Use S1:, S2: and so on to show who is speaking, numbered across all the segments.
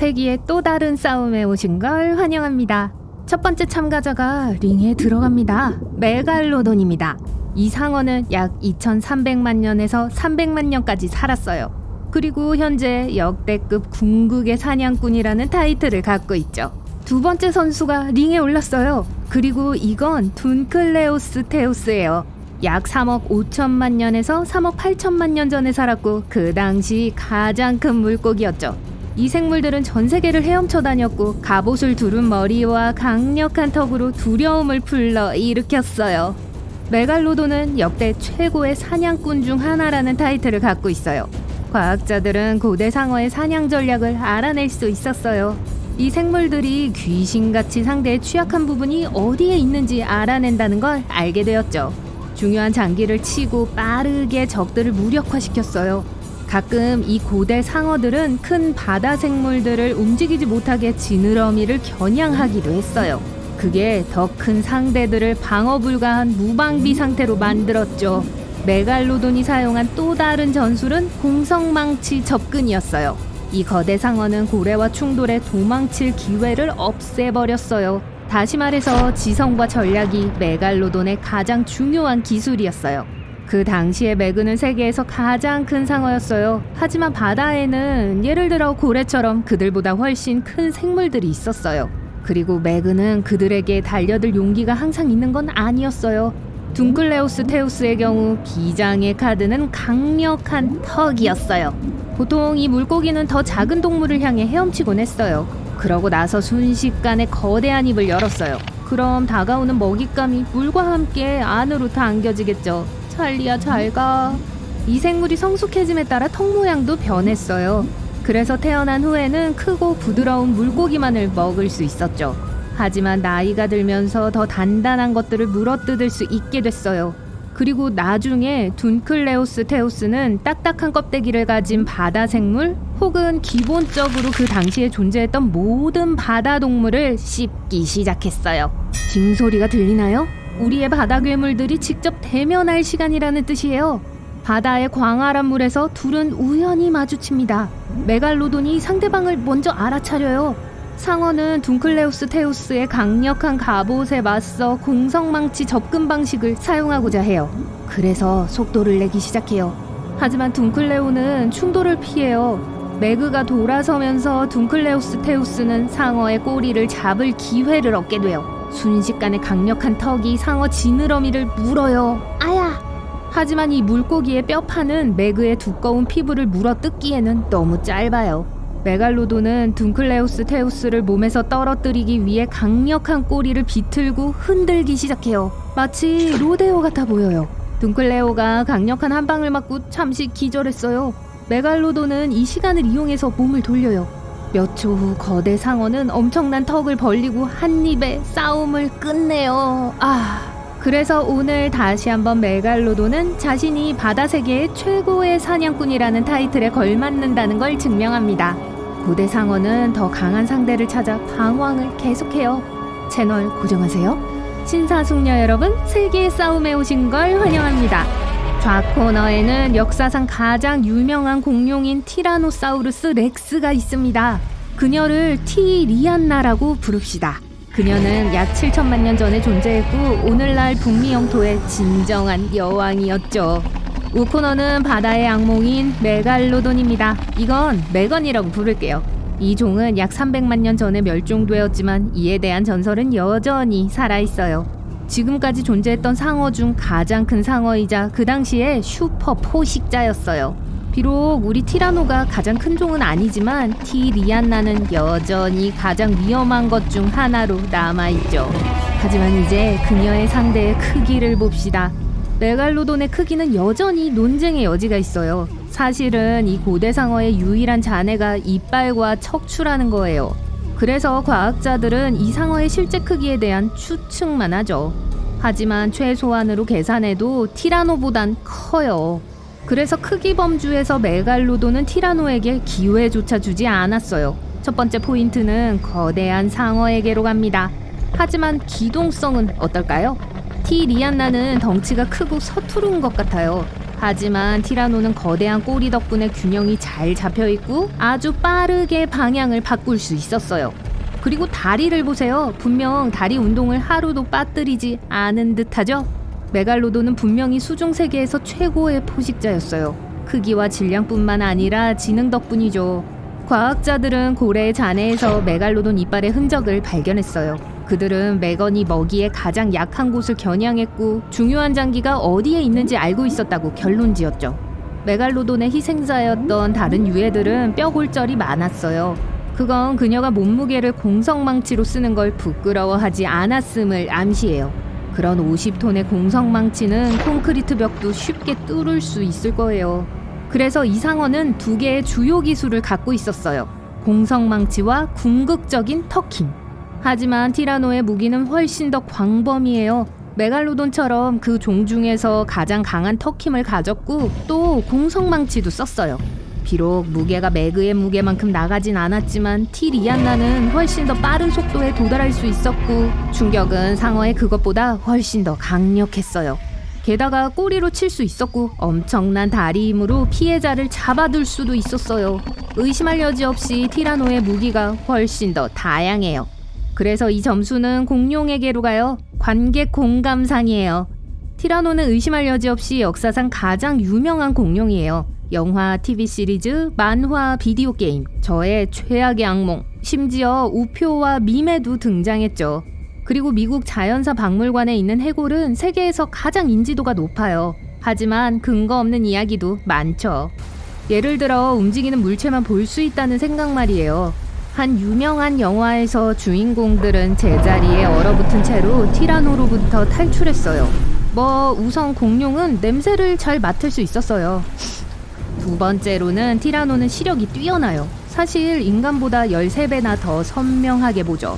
S1: 세기의 또 다른 싸움에 오신 걸 환영합니다. 첫 번째 참가자가 링에 들어갑니다. 메갈로돈입니다. 이 상어는 약 2300만 년에서 300만 년까지 살았어요. 그리고 현재 역대급 궁극의 사냥꾼이라는 타이틀을 갖고 있죠. 두 번째 선수가 링에 올랐어요. 그리고 이건 둔클레오스 테우스예요. 약 3억 5천만 년에서 3억 8천만 년 전에 살았고 그 당시 가장 큰 물고기였죠. 이 생물들은 전 세계를 헤엄쳐 다녔고 갑옷을 두른 머리와 강력한 턱으로 두려움을 불러일으켰어요. 메갈로돈은 역대 최고의 사냥꾼 중 하나라는 타이틀을 갖고 있어요. 과학자들은 고대 상어의 사냥 전략을 알아낼 수 있었어요. 이 생물들이 귀신같이 상대의 취약한 부분이 어디에 있는지 알아낸다는 걸 알게 되었죠. 중요한 장기를 치고 빠르게 적들을 무력화시켰어요. 가끔 이 고대 상어들은 큰 바다 생물들을 움직이지 못하게 지느러미를 겨냥하기도 했어요. 그게 더 큰 상대들을 방어 불가한 무방비 상태로 만들었죠. 메갈로돈이 사용한 또 다른 전술은 공성망치 접근이었어요. 이 거대 상어는 고래와 충돌해 도망칠 기회를 없애버렸어요. 다시 말해서 지성과 전략이 메갈로돈의 가장 중요한 기술이었어요. 그 당시에 메그는 세계에서 가장 큰 상어였어요. 하지만 바다에는 예를 들어 고래처럼 그들보다 훨씬 큰 생물들이 있었어요. 그리고 메그는 그들에게 달려들 용기가 항상 있는 건 아니었어요. 둔클레오스 테우스의 경우 비장의 카드는 강력한 턱이었어요. 보통 이 물고기는 더 작은 동물을 향해 헤엄치곤 했어요. 그러고 나서 순식간에 거대한 입을 열었어요. 그럼 다가오는 먹잇감이 물과 함께 안으로 당겨지겠죠. 찰리야 잘가. 이 생물이 성숙해짐에 따라 턱 모양도 변했어요. 그래서 태어난 후에는 크고 부드러운 물고기만을 먹을 수 있었죠. 하지만 나이가 들면서 더 단단한 것들을 물어뜯을 수 있게 됐어요. 그리고 나중에 둔클레오스 테우스는 딱딱한 껍데기를 가진 바다 생물 혹은 기본적으로 그 당시에 존재했던 모든 바다 동물을 씹기 시작했어요. 징소리가 들리나요? 우리의 바다 괴물들이 직접 대면할 시간이라는 뜻이에요. 바다의 광활한 물에서 둘은 우연히 마주칩니다. 메갈로돈이 상대방을 먼저 알아차려요. 상어는 둔클레오스 테우스의 강력한 갑옷에 맞서 공성망치 접근 방식을 사용하고자 해요. 그래서 속도를 내기 시작해요. 하지만 둔클레오는 충돌을 피해요. 메그가 돌아서면서 둔클레오스 테우스는 상어의 꼬리를 잡을 기회를 얻게 돼요. 순식간에 강력한 턱이 상어 지느러미를 물어요. 아야! 하지만 이 물고기의 뼈판은 메그의 두꺼운 피부를 물어뜯기에는 너무 짧아요. 메갈로돈은 둔클레오스 테우스를 몸에서 떨어뜨리기 위해 강력한 꼬리를 비틀고 흔들기 시작해요. 마치 로데오 같아 보여요. 둔클레오가 강력한 한 방을 맞고 잠시 기절했어요. 메갈로돈은 이 시간을 이용해서 몸을 돌려요. 몇 초 후 거대 상어는 엄청난 턱을 벌리고 한 입에 싸움을 끝내요. 그래서 오늘 다시 한번 메갈로돈은 자신이 바다 세계의 최고의 사냥꾼이라는 타이틀에 걸맞는다는 걸 증명합니다. 고대 상어는 더 강한 상대를 찾아 방황을 계속해요. 채널 고정하세요. 신사숙녀 여러분, 세계의 싸움에 오신 걸 환영합니다. 좌코너에는 역사상 가장 유명한 공룡인 티라노사우루스 렉스가 있습니다. 그녀를 티리안나라고 부릅시다. 그녀는 약 7천만 년 전에 존재했고 오늘날 북미 영토의 진정한 여왕이었죠. 우코너는 바다의 악몽인 메갈로돈입니다. 이건 메건이라고 부를게요. 이 종은 약 300만 년 전에 멸종되었지만 이에 대한 전설은 여전히 살아있어요. 지금까지 존재했던 상어 중 가장 큰 상어이자 그 당시에 슈퍼 포식자였어요. 비록 우리 티라노가 가장 큰 종은 아니지만 티리안나는 여전히 가장 위험한 것 중 하나로 남아있죠. 하지만 이제 그녀의 상대의 크기를 봅시다. 메갈로돈의 크기는 여전히 논쟁의 여지가 있어요. 사실은 이 고대 상어의 유일한 잔해가 이빨과 척추라는 거예요. 그래서 과학자들은 이 상어의 실제 크기에 대한 추측만 하죠. 하지만 최소한으로 계산해도 티라노보단 커요. 그래서 크기 범주에서 메갈로돈은 티라노에게 기회조차 주지 않았어요. 첫 번째 포인트는 거대한 상어에게로 갑니다. 하지만 기동성은 어떨까요? 티리안나는 덩치가 크고 서투른 것 같아요. 하지만 티라노는 거대한 꼬리 덕분에 균형이 잘 잡혀있고 아주 빠르게 방향을 바꿀 수 있었어요. 그리고 다리를 보세요. 분명 다리 운동을 하루도 빠뜨리지 않은 듯하죠? 메갈로돈은 분명히 수중 세계에서 최고의 포식자였어요. 크기와 질량뿐만 아니라 지능 덕분이죠. 과학자들은 고래의 잔해에서 메갈로돈 이빨의 흔적을 발견했어요. 그들은 매건이 먹이의 가장 약한 곳을 겨냥했고 중요한 장기가 어디에 있는지 알고 있었다고 결론지었죠. 메갈로돈의 희생자였던 다른 유해들은 뼈골절이 많았어요. 그건 그녀가 몸무게를 공성망치로 쓰는 걸 부끄러워하지 않았음을 암시해요. 그런 50톤의 공성망치는 콘크리트 벽도 쉽게 뚫을 수 있을 거예요. 그래서 이 상어는 두 개의 주요 기술을 갖고 있었어요. 공성망치와 궁극적인 터킴. 하지만 티라노의 무기는 훨씬 더 광범위해요. 메갈로돈처럼 그 종 중에서 가장 강한 터킴을 가졌고 또 공성망치도 썼어요. 비록 무게가 매그의 무게만큼 나가진 않았지만 티리안나는 훨씬 더 빠른 속도에 도달할 수 있었고 충격은 상어의 그것보다 훨씬 더 강력했어요. 게다가 꼬리로 칠 수 있었고 엄청난 다리 힘으로 피해자를 잡아둘 수도 있었어요. 의심할 여지 없이 티라노의 무기가 훨씬 더 다양해요. 그래서 이 점수는 공룡에게로 가요. 관객 공감상이에요. 티라노는 의심할 여지 없이 역사상 가장 유명한 공룡이에요. 영화, TV 시리즈, 만화, 비디오 게임, 저의 최악의 악몽, 심지어 우표와 밈에도 등장했죠. 그리고 미국 자연사 박물관에 있는 해골은 세계에서 가장 인지도가 높아요. 하지만 근거 없는 이야기도 많죠. 예를 들어 움직이는 물체만 볼 수 있다는 생각 말이에요. 한 유명한 영화에서 주인공들은 제자리에 얼어붙은 채로 티라노로부터 탈출했어요. 우선 공룡은 냄새를 잘 맡을 수 있었어요. 두 번째로는 티라노는 시력이 뛰어나요. 사실 인간보다 13배나 더 선명하게 보죠.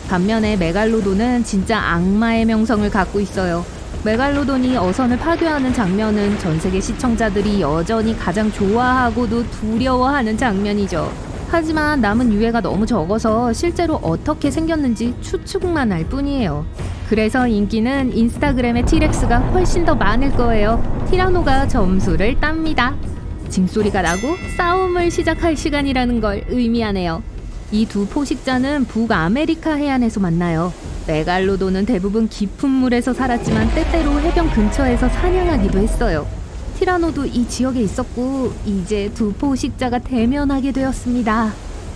S1: 반면에 메갈로돈은 진짜 악마의 명성을 갖고 있어요. 메갈로돈이 어선을 파괴하는 장면은 전 세계 시청자들이 여전히 가장 좋아하고도 두려워하는 장면이죠. 하지만 남은 유해가 너무 적어서 실제로 어떻게 생겼는지 추측만 할 뿐이에요. 그래서 인기는 인스타그램의 티렉스가 훨씬 더 많을 거예요. 티라노가 점수를 땁니다. 징소리가 나고 싸움을 시작할 시간이라는 걸 의미하네요. 이 두 포식자는 북아메리카 해안에서 만나요. 메갈로돈은 대부분 깊은 물에서 살았지만 때때로 해변 근처에서 사냥하기도 했어요. 티라노도 이 지역에 있었고 이제 두 포식자가 대면하게 되었습니다.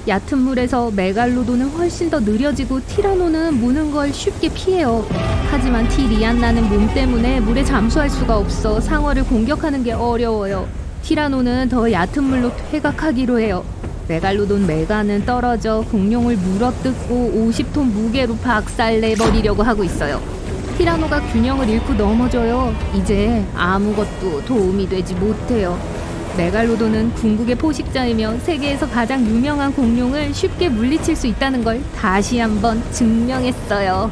S1: 얕은 물에서 메갈로돈은 훨씬 더 느려지고 티라노는 무는 걸 쉽게 피해요. 하지만 티리안나는 몸 때문에 물에 잠수할 수가 없어 상어를 공격하는 게 어려워요. 티라노는 더 얕은 물로 퇴각하기로 해요. 메갈로돈 메가는 떨어져 공룡을 물어뜯고 50톤 무게로 박살내버리려고 하고 있어요. 티라노가 균형을 잃고 넘어져요. 이제 아무것도 도움이 되지 못해요. 메갈로돈은 궁극의 포식자이며 세계에서 가장 유명한 공룡을 쉽게 물리칠 수 있다는 걸 다시 한번 증명했어요.